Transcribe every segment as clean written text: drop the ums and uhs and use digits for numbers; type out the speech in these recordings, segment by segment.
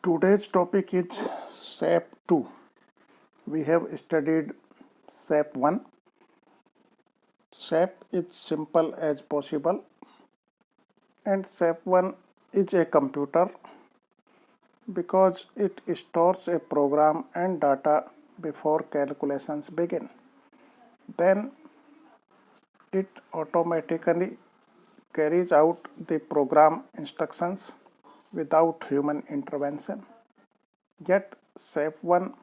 Today's topic is SAP 2. We have studied SAP 1. SAP is simple as possible, and SAP 1 is a computer because it stores a program and data before calculations begin. Then it automatically carries out the program instructions without human intervention. Yet SAP 1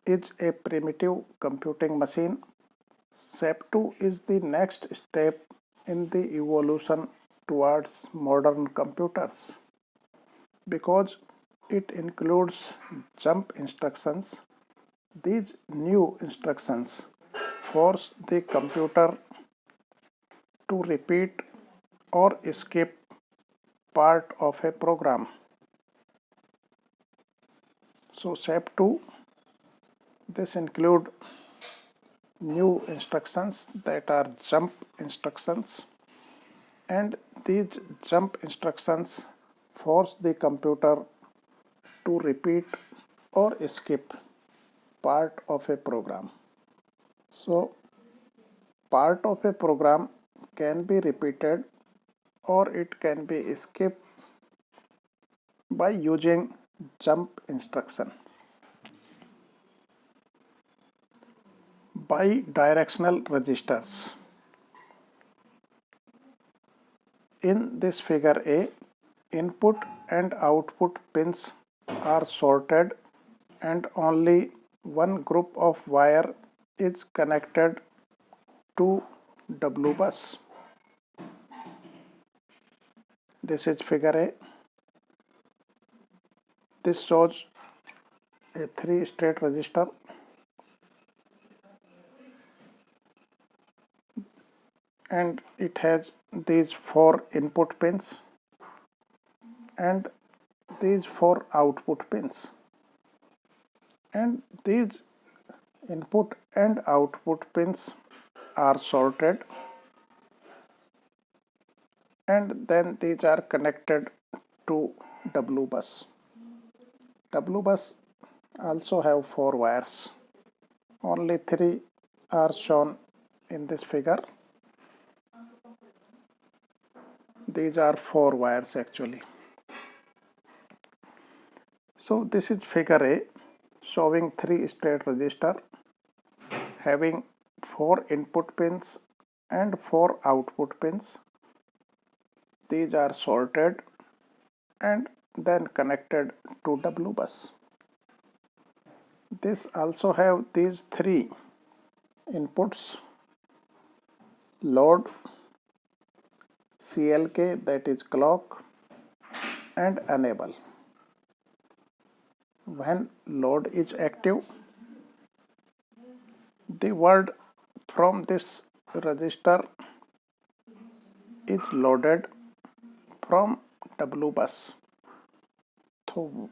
is a primitive computing machine. SAP 2 is the next step in the evolution towards modern computers because it includes jump instructions. These new instructions force the computer to repeat or skip part of a program. So SAP 2, this include new instructions that are jump instructions, and these jump instructions force the computer to repeat or skip part of a program. So part of a program can be repeated or it can be skipped by using jump instruction. Bi-directional registers. In this figure A, input and output pins are sorted and only one group of wire is connected to W bus. This is figure A. This shows a 3-state register. And it has these 4 input pins and these 4 output pins, and these input and output pins are sorted, and then these are connected to W bus. W bus also have 4 wires. Only 3 are shown in this figure. These are 4 wires actually. So this is figure A showing 3-state register having 4 input pins and 4 output pins. These are sorted and then connected to W bus. This also have these 3 inputs: load, CLK, that is clock, and enable. When load is active, the word from this register is loaded from W bus. So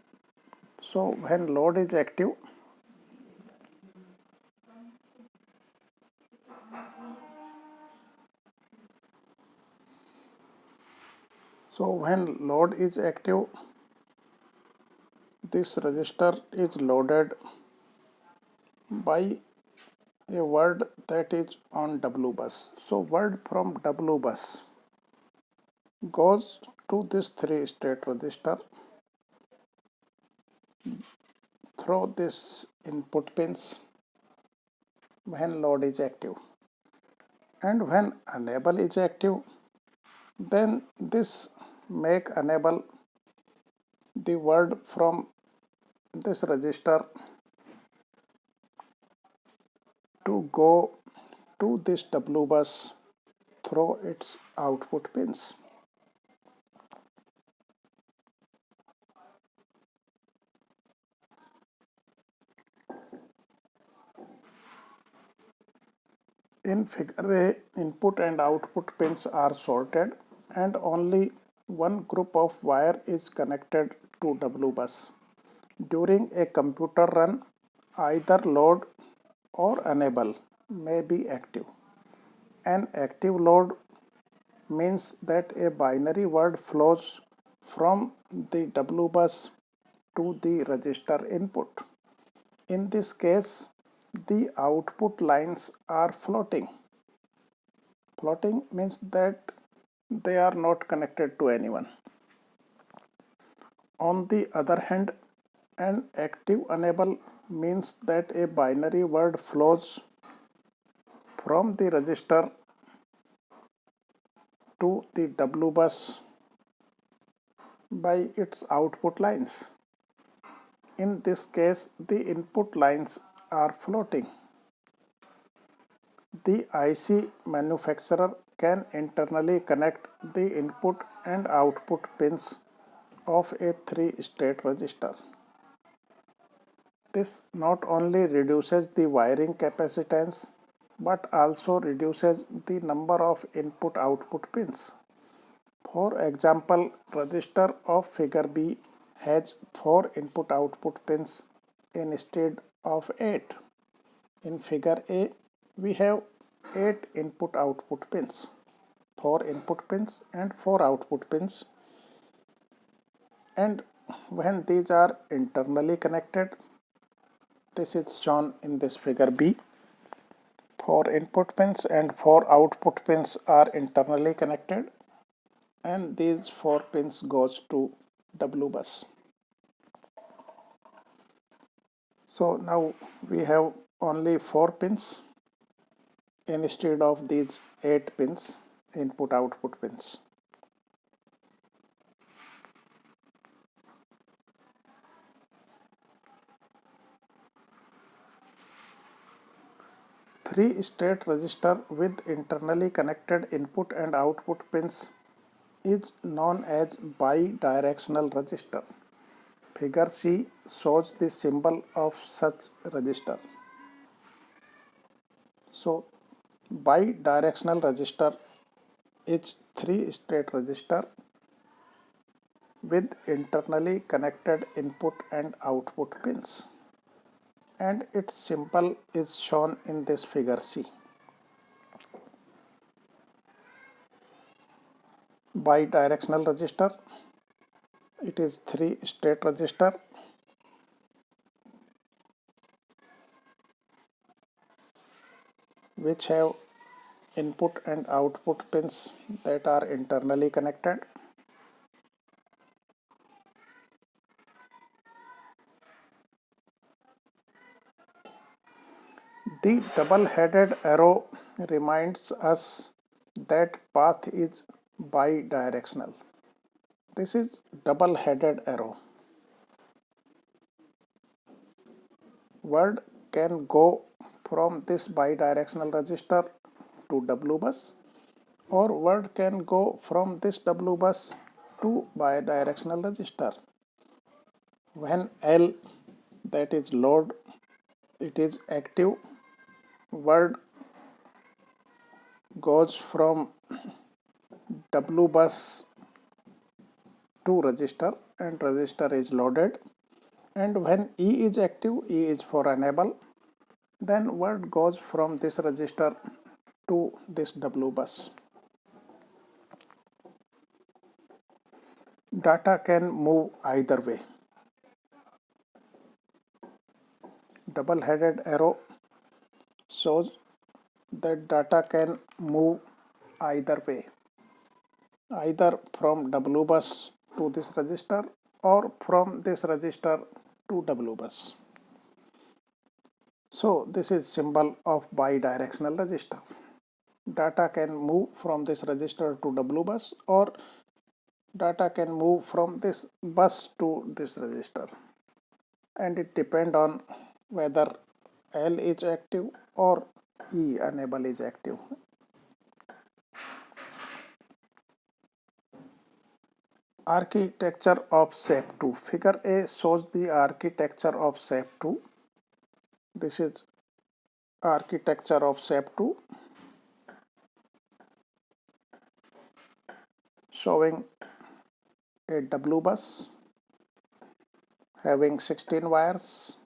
when load is active, this register is loaded by a word that is on W bus. So word from W bus goes to this 3-state register through this input pins when load is active, and when enable is active, then this make enable the word from this register to go to this W bus through its output pins. In figure A, input and output pins are sorted and only one group of wire is connected to W bus. During a computer run, either load or enable may be active. An active load means that a binary word flows from the W bus to the register input. In this case, the output lines are floating. Floating means that they are not connected to anyone. On the other hand, an active enable means that a binary word flows from the register to the W bus by its output lines. In this case, the input lines are floating. The IC manufacturer can internally connect the input and output pins of a 3-state register. This not only reduces the wiring capacitance but also reduces the number of input-output pins. For example, register of figure B has 4 input-output pins instead of 8. In figure A, we have 8 input-output pins, 4 input pins and 4 output pins. And when these are internally connected, this is shown in this figure B. 4 input pins and 4 output pins are internally connected, and these 4 pins goes to W bus. So now we have only 4 pins instead of these 8 pins, input-output pins. Three-state register with internally connected input and output pins is known as bi-directional register. Figure C shows the symbol of such register. So, bi-directional register is 3-state register with internally connected input and output pins, and its symbol is shown in this figure C. Bi-directional register, it is 3-state register which have input and output pins that are internally connected. The double-headed arrow reminds us that path is bidirectional. This is double-headed arrow. Word can go from this bidirectional register to W bus, or word can go from this W bus to bidirectional register. When L, that is load, it is active, word goes from W bus to register and register is loaded, and when E is active, E is for enable, then word goes from this register to this W bus. Data can move either way. Double-headed arrow shows that data can move either way, either from W bus to this register or from this register to W bus. So this is symbol of bidirectional register. Data can move from this register to W bus, or data can move from this bus to this register, and it depends on whether L is active or E enable is active. Architecture of SAP 2. Figure A shows the architecture of SAP 2. This is architecture of SAP 2, showing a W bus having 16 wires,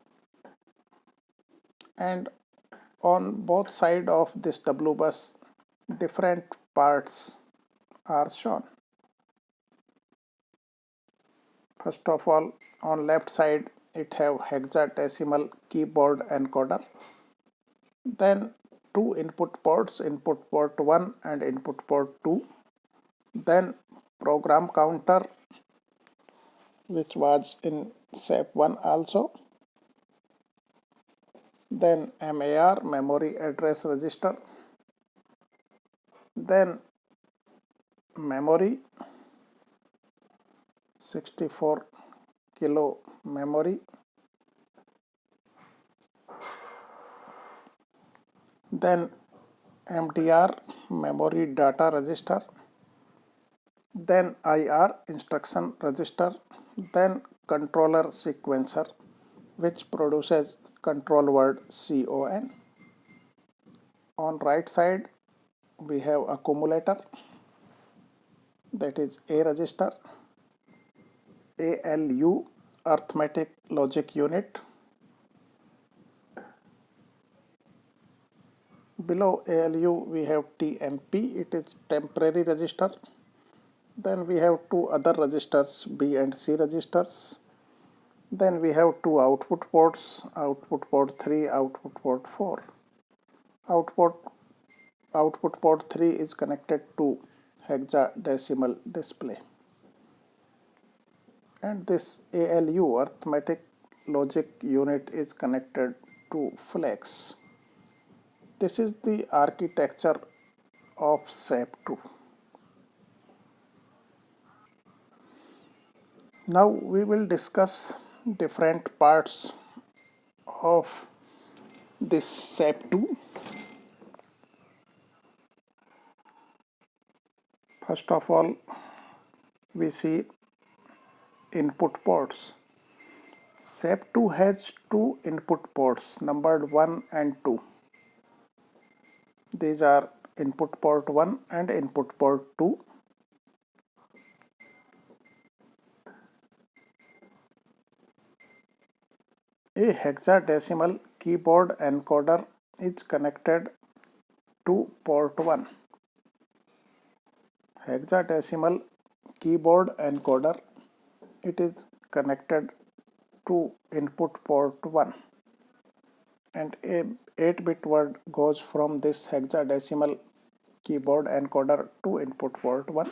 and on both sides of this W bus different parts are shown. First of all, on left side it have hexadecimal keyboard encoder, then two input ports, input port 1 and input port 2, then program counter which was in SAP 1 also, then MAR, memory address register, then memory 64 kilo memory, then MDR, memory data register, then IR, instruction register, then controller sequencer which produces control word CON. On right side we have accumulator, that is A register, ALU, arithmetic logic unit. Below ALU we have TMP, it is temporary register. Then we have two other registers, B and C registers. Then we have two output ports, output port 3, output port 4. Output port 3 is connected to hexadecimal display. And this ALU, arithmetic logic unit, is connected to flex. This is the architecture of SAP 2. Now we will discuss different parts of this SAP 2. First of all, we see input ports. SAP 2 has two input ports numbered 1 and 2. These are input port 1 and input port 2. A hexadecimal keyboard encoder is connected to port 1. Hexadecimal keyboard encoder, it is connected to input port 1, and a 8-bit word goes from this hexadecimal keyboard encoder to input port 1.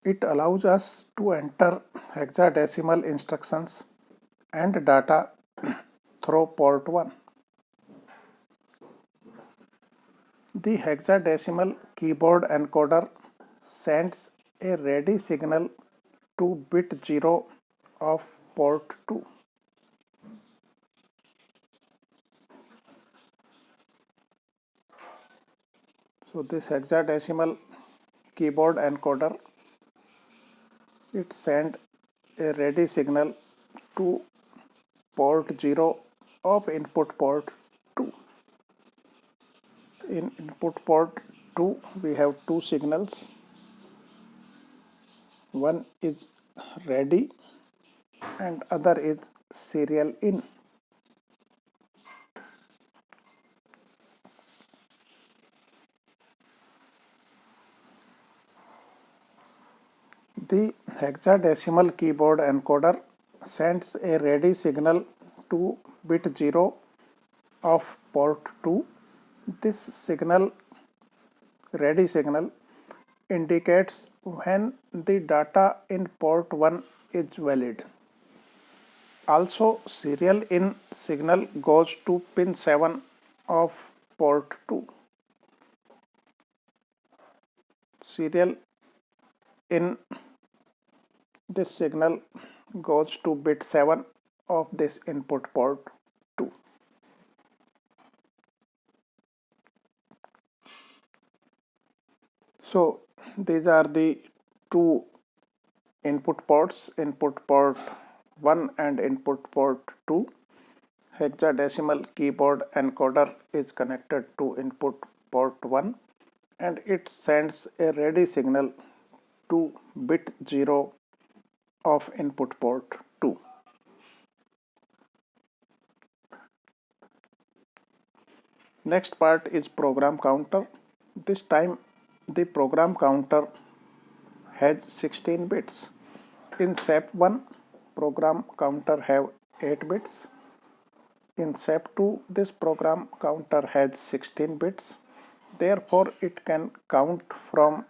It allows us to enter hexadecimal instructions and data through port 1. The hexadecimal keyboard encoder sends a ready signal to bit 0 of port 2. So this hexadecimal keyboard encoder, it sends a ready signal to port 0 of input port 2. In input port 2 we have two signals. One is ready and other is serial in. The hexadecimal keyboard encoder sends a ready signal to bit 0 of port 2. This signal, ready signal, indicates when the data in port 1 is valid. Also, serial in signal goes to pin 7 of port 2. Serial in this signal goes to bit 7 of this input port 2. So these are the two input ports, input port 1 and input port 2. Hexadecimal keyboard encoder is connected to input port 1 and it sends a ready signal to bit 0 of input port 2. Next part is program counter. This time the program counter has 16 bits. In SAP 1, program counter have 8 bits. In SAP 2, this program counter has 16 bits. Therefore, it can count from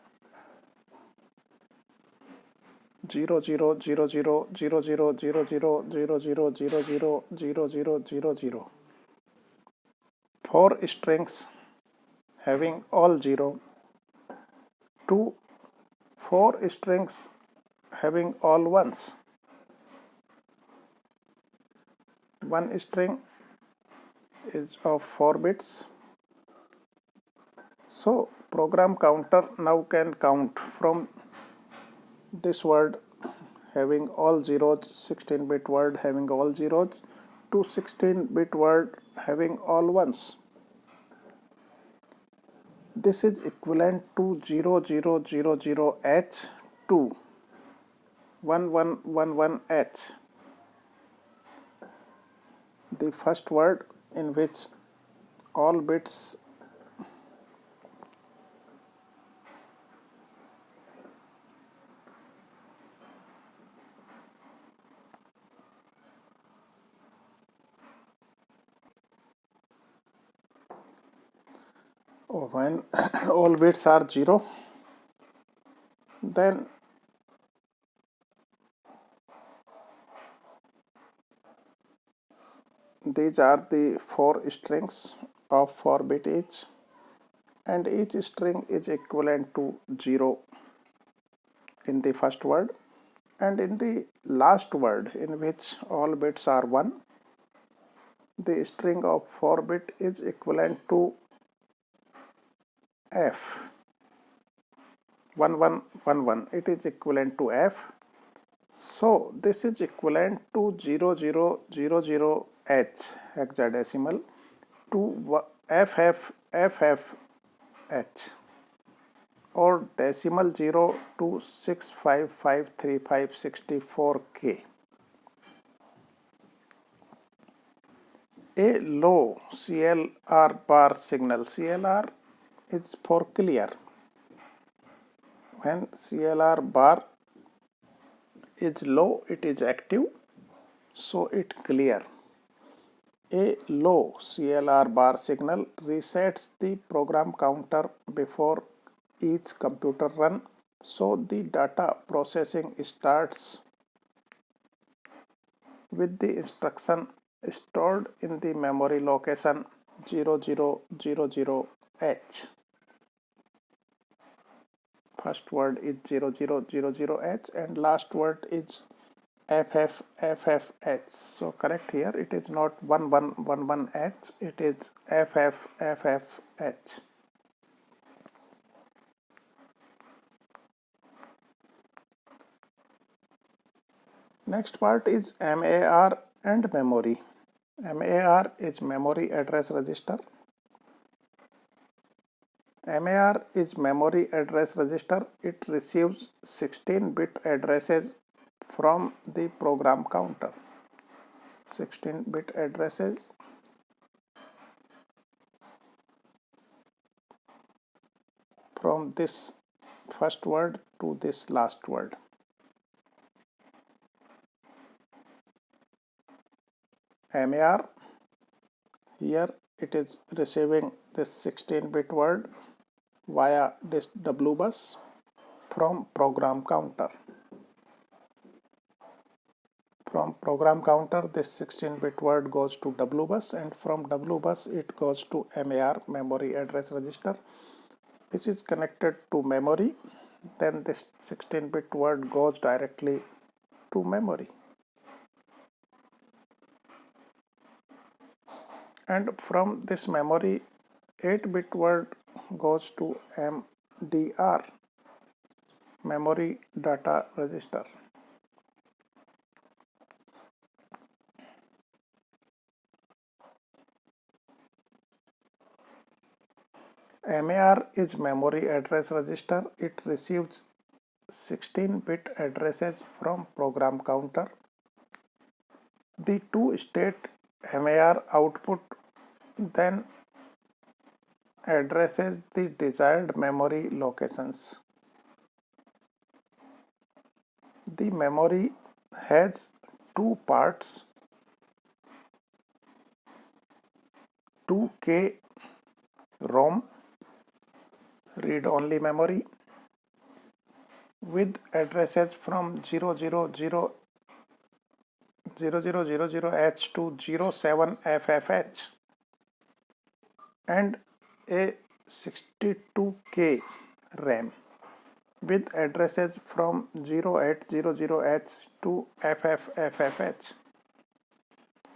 0000000000000000 4 strings having all 0 to 4 strings having all ones. One string is of 4 bits. So program counter now can count from this word having all zeros, 16-bit word having all zeros, to 16-bit word having all ones. This is equivalent to 0000H to 1111H. The first word in which all bits when all bits are 0, then these are the 4 strings of 4 bit each, and each string is equivalent to 0 in the first word, and in the last word in which all bits are 1, the string of 4 bit is equivalent to F. 1111, it is equivalent to F. So this is equivalent to 0000H hexadecimal to FFFH, or decimal 0 to 6553564K. A low CLR bar signal, CLR is for clear. When CLR bar is low, it is active, so it clear. A low CLR bar signal resets the program counter before each computer run, so the data processing starts with the instruction stored in the memory location 0000H. First word is 0000H and last word is FFFH. So correct here, it is not 1111H, it is FFFH. Next part is MAR and memory. MAR is memory address register. MAR is memory address register. It receives 16-bit addresses from the program counter. 16-bit addresses from this first word to this last word. MAR, here it is receiving this 16-bit word via this W bus from program counter. From program counter, this 16-bit word goes to W bus, and from W bus it goes to MAR, memory address register, which is connected to memory. Then this 16-bit word goes directly to memory. And from this memory, 8-bit word goes to MDR, memory data register. MAR is memory address register. It receives 16-bit addresses from program counter. The two-state MAR output then addresses the desired memory locations. The memory has two parts, 2K ROM, read-only memory, with addresses from 0000H to 07FFH, and a 62K RAM with addresses from 0800H to FFFFH.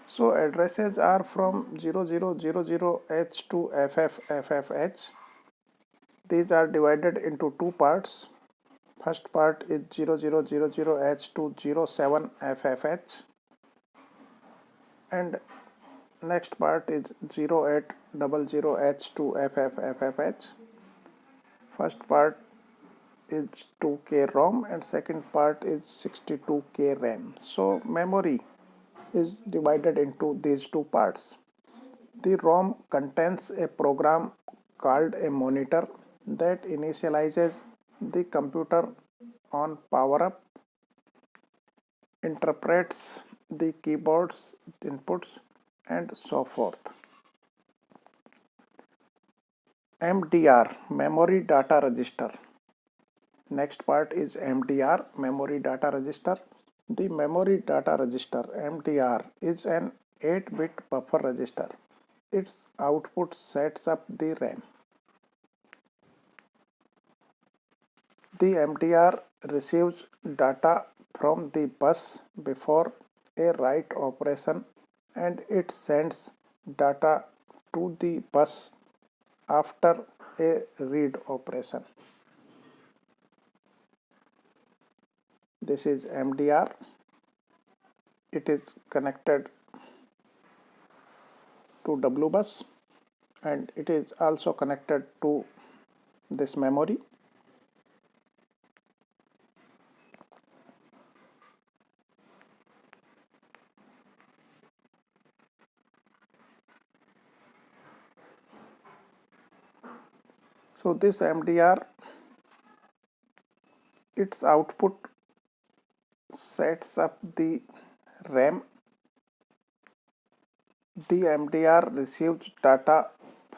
So addresses are from 0000H to FFFFH. These are divided into two parts. First part is 0000H to 07FFH, and next part is 0800H to FFFFH. First part is 2K ROM and second part is 62K RAM. So memory is divided into these two parts. The ROM contains a program called a monitor that initializes the computer on power up, interprets the keyboard's inputs, and so forth. MDR, Memory Data Register. Next part is MDR, Memory Data Register. The Memory Data Register, MDR, is an 8-bit buffer register. Its output sets up the RAM. The MDR receives data from the bus before a write operation, and it sends data to the bus after a read operation. This is MDR. It is connected to W bus and it is also connected to this memory. So this MDR, its output sets up the RAM. The MDR receives data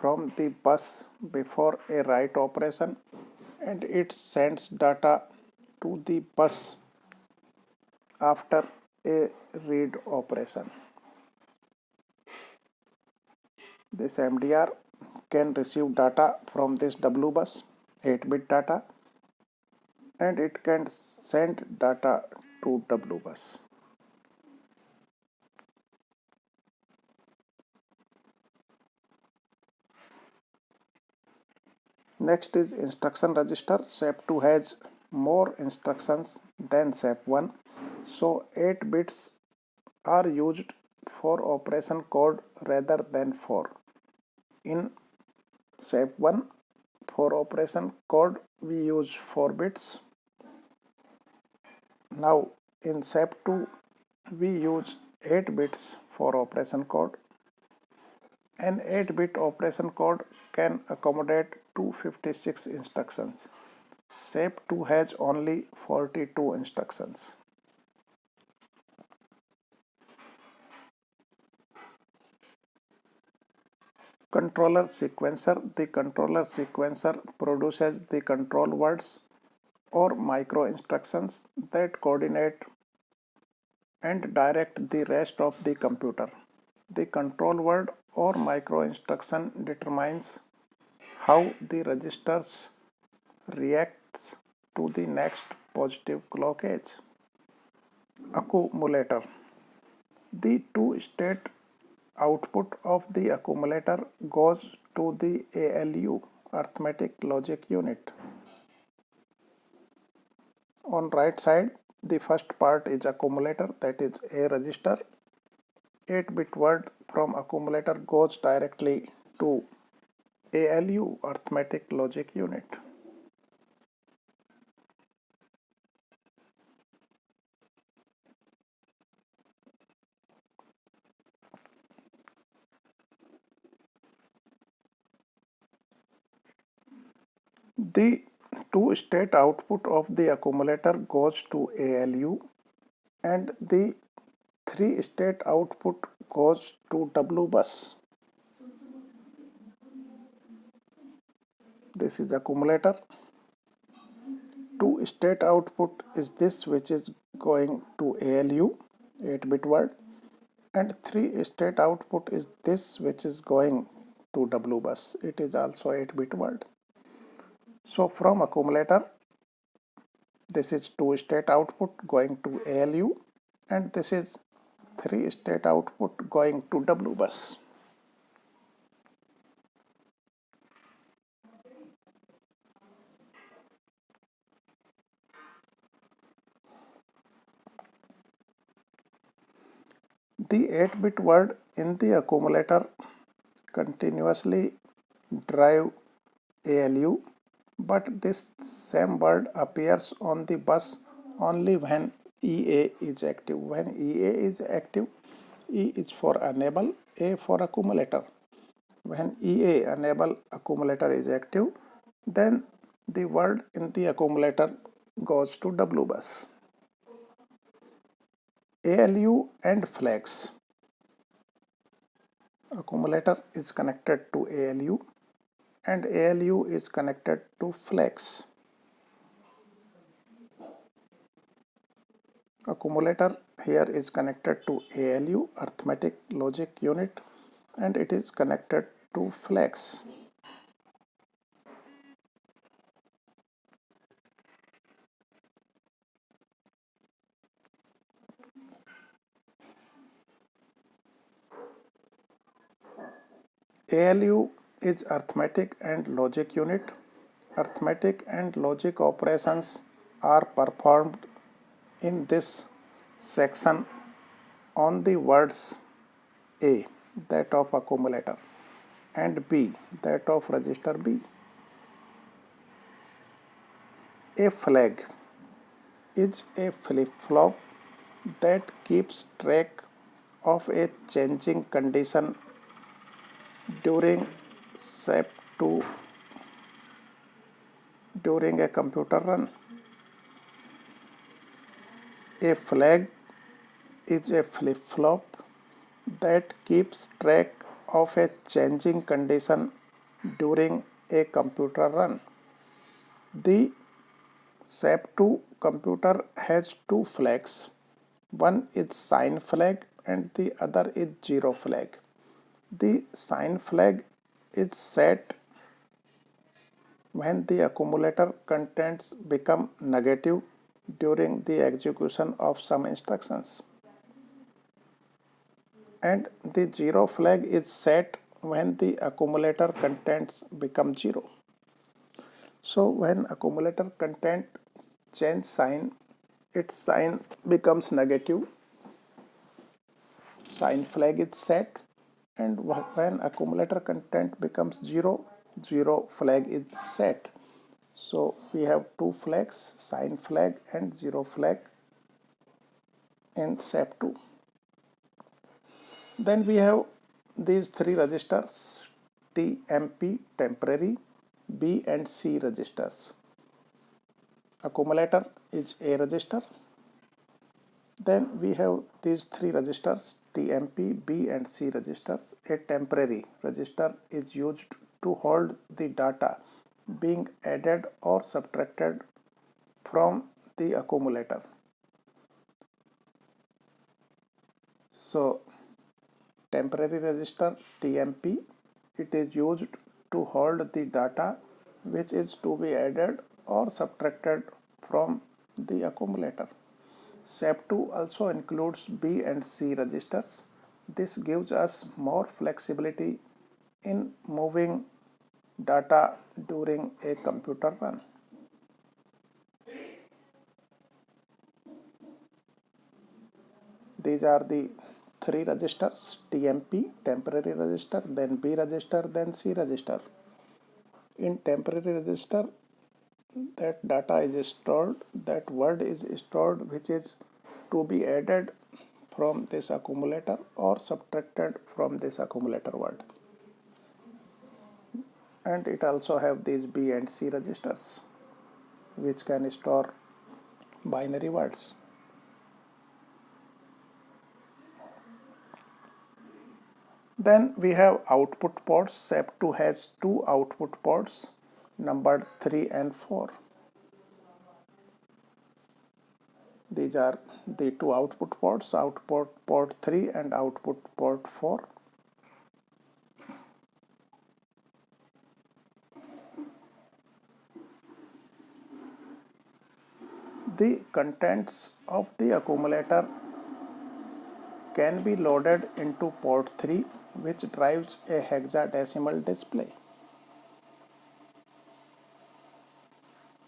from the bus before a write operation and it sends data to the bus after a read operation. This MDR can receive data from this W bus, 8-bit data, and it can send data to W bus. Next is instruction register. SAP2 has more instructions than SAP1, so 8 bits are used for operation code rather than 4. In SAP1, for operation code we use 4 bits. Now in SAP2 we use 8 bits for operation code. An 8-bit operation code can accommodate 256 instructions. SAP2 has only 42 instructions. Controller sequencer. The controller sequencer produces the control words or micro instructions that coordinate and direct the rest of the computer. The control word or micro instruction determines how the registers reacts to the next positive clock edge. Accumulator. The two-state output of the accumulator goes to the ALU, arithmetic logic unit. On right side, the first part is accumulator, that is A register. 8-bit word from accumulator goes directly to ALU, arithmetic logic unit. The two-state output of the accumulator goes to ALU and the three-state output goes to W bus. This is accumulator. Two-state output is this, which is going to ALU, 8-bit word, and three-state output is this, which is going to W bus. It is also 8-bit word. So from accumulator, this is two-state output going to ALU and this is three-state output going to W bus. The 8-bit word in the accumulator continuously drive ALU, but this same word appears on the bus only when EA is active. When EA is active, E is for enable, A for accumulator. When EA enable accumulator is active, then the word in the accumulator goes to W bus. ALU and flags. Accumulator is connected to ALU and ALU is connected to flags. Accumulator here is connected to ALU, arithmetic logic unit, and it is connected to flags. ALU is arithmetic and logic unit. Arithmetic and logic operations are performed in this section on the words A, that of accumulator, and B, that of register B. A flag is a flip-flop that keeps track of a changing condition during SAP2 during a computer run. A flag is a flip-flop that keeps track of a changing condition during a computer run. The SAP2 computer has two flags. One is sign flag and the other is zero flag. The sign flag is set when the accumulator contents become negative during the execution of some instructions. And the zero flag is set when the accumulator contents become zero. So when accumulator content change sign, its sign becomes negative, sign flag is set, and when accumulator content becomes zero, zero flag is set. So we have two flags, sign flag and zero flag in SAP2. Then we have these three registers, TMP, temporary, B and C registers. Accumulator is A register. Then we have these three registers, TMP, B and C registers. A temporary register is used to hold the data being added or subtracted from the accumulator. So temporary register TMP, it is used to hold the data which is to be added or subtracted from the accumulator. SAP2 also includes B and C registers. This gives us more flexibility in moving data during a computer run. These are the three registers, TMP, temporary register, then B register, then C register. In temporary register, that data is stored, that word is stored which is to be added from this accumulator or subtracted from this accumulator word. and it also have these B and C registers which can store binary words. Then we have output ports. SAP2 has two output ports numbered 3 and 4. These are the two output ports, output port 3 and output port 4. The contents of the accumulator can be loaded into port 3, which drives a hexadecimal display.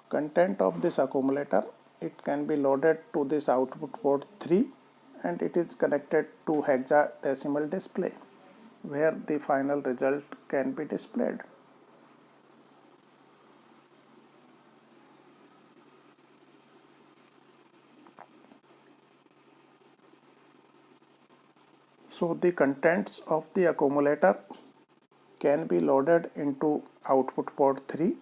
Content of this accumulator, it can be loaded to this output port 3 and it is connected to hexadecimal display where the final result can be displayed. So the contents of the accumulator can be loaded into output port 3,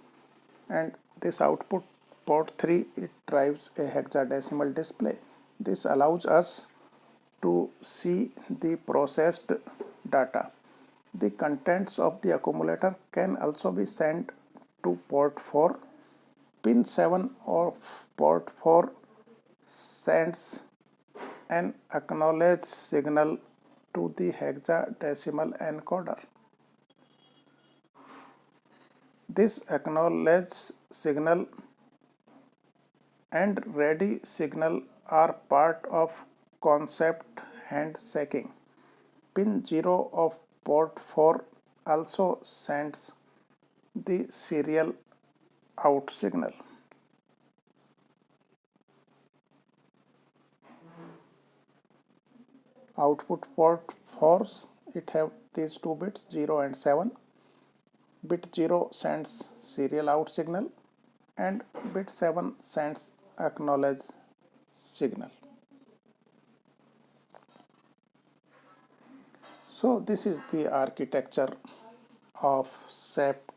and this output port 3 it drives a hexadecimal display. This allows us to see the processed data. The contents of the accumulator can also be sent to port 4. Pin 7 of port 4 sends an acknowledge signal to the hexadecimal encoder. This acknowledge signal and ready signal are part of concept handshaking. Pin 0 of port 4 also sends the serial out signal. Output port 4s, it have these two bits 0 and 7. Bit 0 sends serial out signal and bit 7 sends acknowledge signal. So this is the architecture of SAP